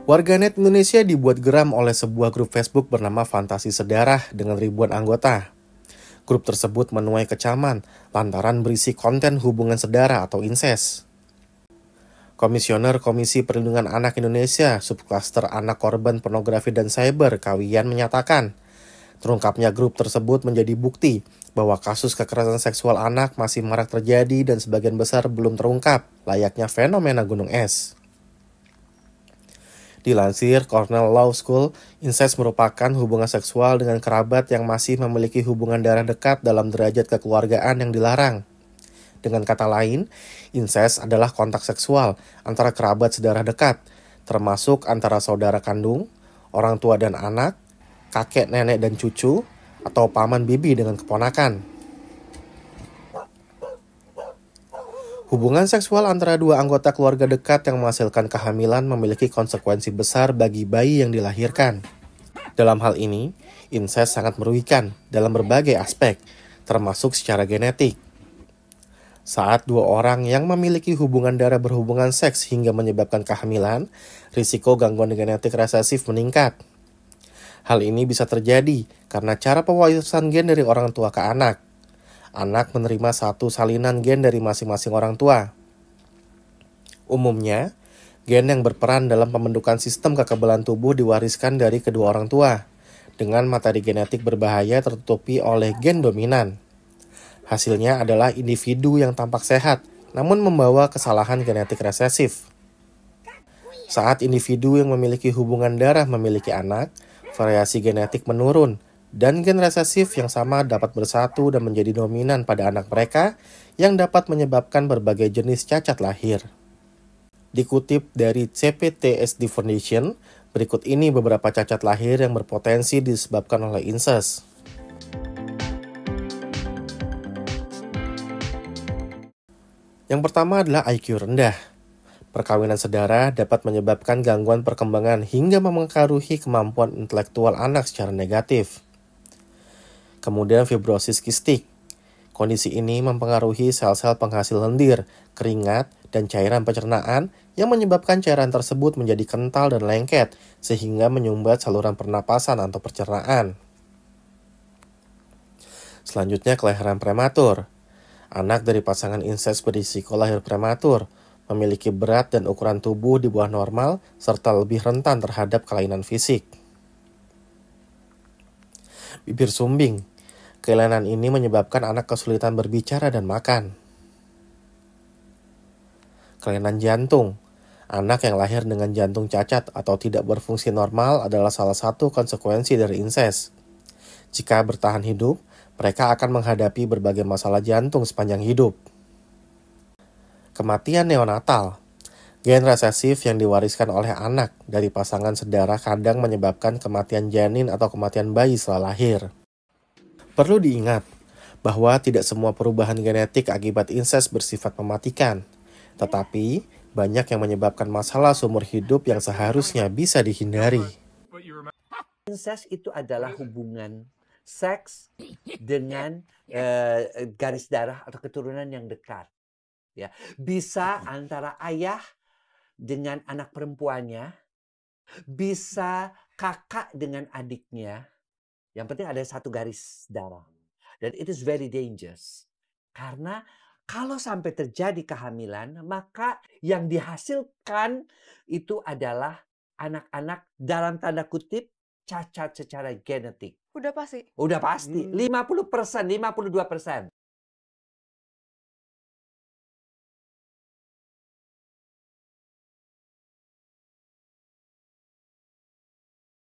Warganet Indonesia dibuat geram oleh sebuah grup Facebook bernama Fantasi Sedarah dengan ribuan anggota. Grup tersebut menuai kecaman lantaran berisi konten hubungan sedara atau incest. Komisioner Komisi Perlindungan Anak Indonesia, Subklaster Anak Korban Pornografi dan Cyber, Kawian menyatakan, terungkapnya grup tersebut menjadi bukti bahwa kasus kekerasan seksual anak masih marak terjadi dan sebagian besar belum terungkap, layaknya fenomena gunung es. Dilansir Cornell Law School, incest merupakan hubungan seksual dengan kerabat yang masih memiliki hubungan darah dekat dalam derajat kekeluargaan yang dilarang. Dengan kata lain, incest adalah kontak seksual antara kerabat sedarah dekat, termasuk antara saudara kandung, orang tua dan anak, kakek, nenek dan cucu, atau paman bibi dengan keponakan. Hubungan seksual antara dua anggota keluarga dekat yang menghasilkan kehamilan memiliki konsekuensi besar bagi bayi yang dilahirkan. Dalam hal ini, incest sangat merugikan dalam berbagai aspek, termasuk secara genetik. Saat dua orang yang memiliki hubungan darah berhubungan seks hingga menyebabkan kehamilan, risiko gangguan genetik resesif meningkat. Hal ini bisa terjadi karena cara pewarisan gen dari orang tua ke anak. Anak menerima satu salinan gen dari masing-masing orang tua. Umumnya, gen yang berperan dalam pembentukan sistem kekebalan tubuh diwariskan dari kedua orang tua, dengan materi genetik berbahaya tertutupi oleh gen dominan. Hasilnya adalah individu yang tampak sehat, namun membawa kesalahan genetik resesif. Saat individu yang memiliki hubungan darah memiliki anak, variasi genetik menurun, dan gen resesif yang sama dapat bersatu dan menjadi dominan pada anak mereka yang dapat menyebabkan berbagai jenis cacat lahir. Dikutip dari CPTSD Foundation, berikut ini beberapa cacat lahir yang berpotensi disebabkan oleh incest. Yang pertama adalah IQ rendah. Perkawinan sedara dapat menyebabkan gangguan perkembangan hingga memengaruhi kemampuan intelektual anak secara negatif. Kemudian fibrosis kistik. Kondisi ini mempengaruhi sel-sel penghasil lendir, keringat, dan cairan pencernaan yang menyebabkan cairan tersebut menjadi kental dan lengket sehingga menyumbat saluran pernapasan atau pencernaan. Selanjutnya kelahiran prematur. Anak dari pasangan incest berisiko lahir prematur, memiliki berat dan ukuran tubuh di bawah normal, serta lebih rentan terhadap kelainan fisik. Bibir sumbing. Kelainan ini menyebabkan anak kesulitan berbicara dan makan. Kelainan jantung. Anak yang lahir dengan jantung cacat atau tidak berfungsi normal adalah salah satu konsekuensi dari incest. Jika bertahan hidup, mereka akan menghadapi berbagai masalah jantung sepanjang hidup. Kematian neonatal. Gen resesif yang diwariskan oleh anak dari pasangan sedara kadang menyebabkan kematian janin atau kematian bayi setelah lahir. Perlu diingat bahwa tidak semua perubahan genetik akibat incest bersifat mematikan, tetapi banyak yang menyebabkan masalah seumur hidup yang seharusnya bisa dihindari. Incest itu adalah hubungan seks dengan garis darah atau keturunan yang dekat. Ya, bisa antara ayah dengan anak perempuannya, bisa kakak dengan adiknya. Yang penting ada satu garis darah. Dan it is very dangerous. Karena kalau sampai terjadi kehamilan, maka yang dihasilkan itu adalah anak-anak dalam tanda kutip cacat secara genetik. Udah pasti? Udah pasti. 50%, 52%.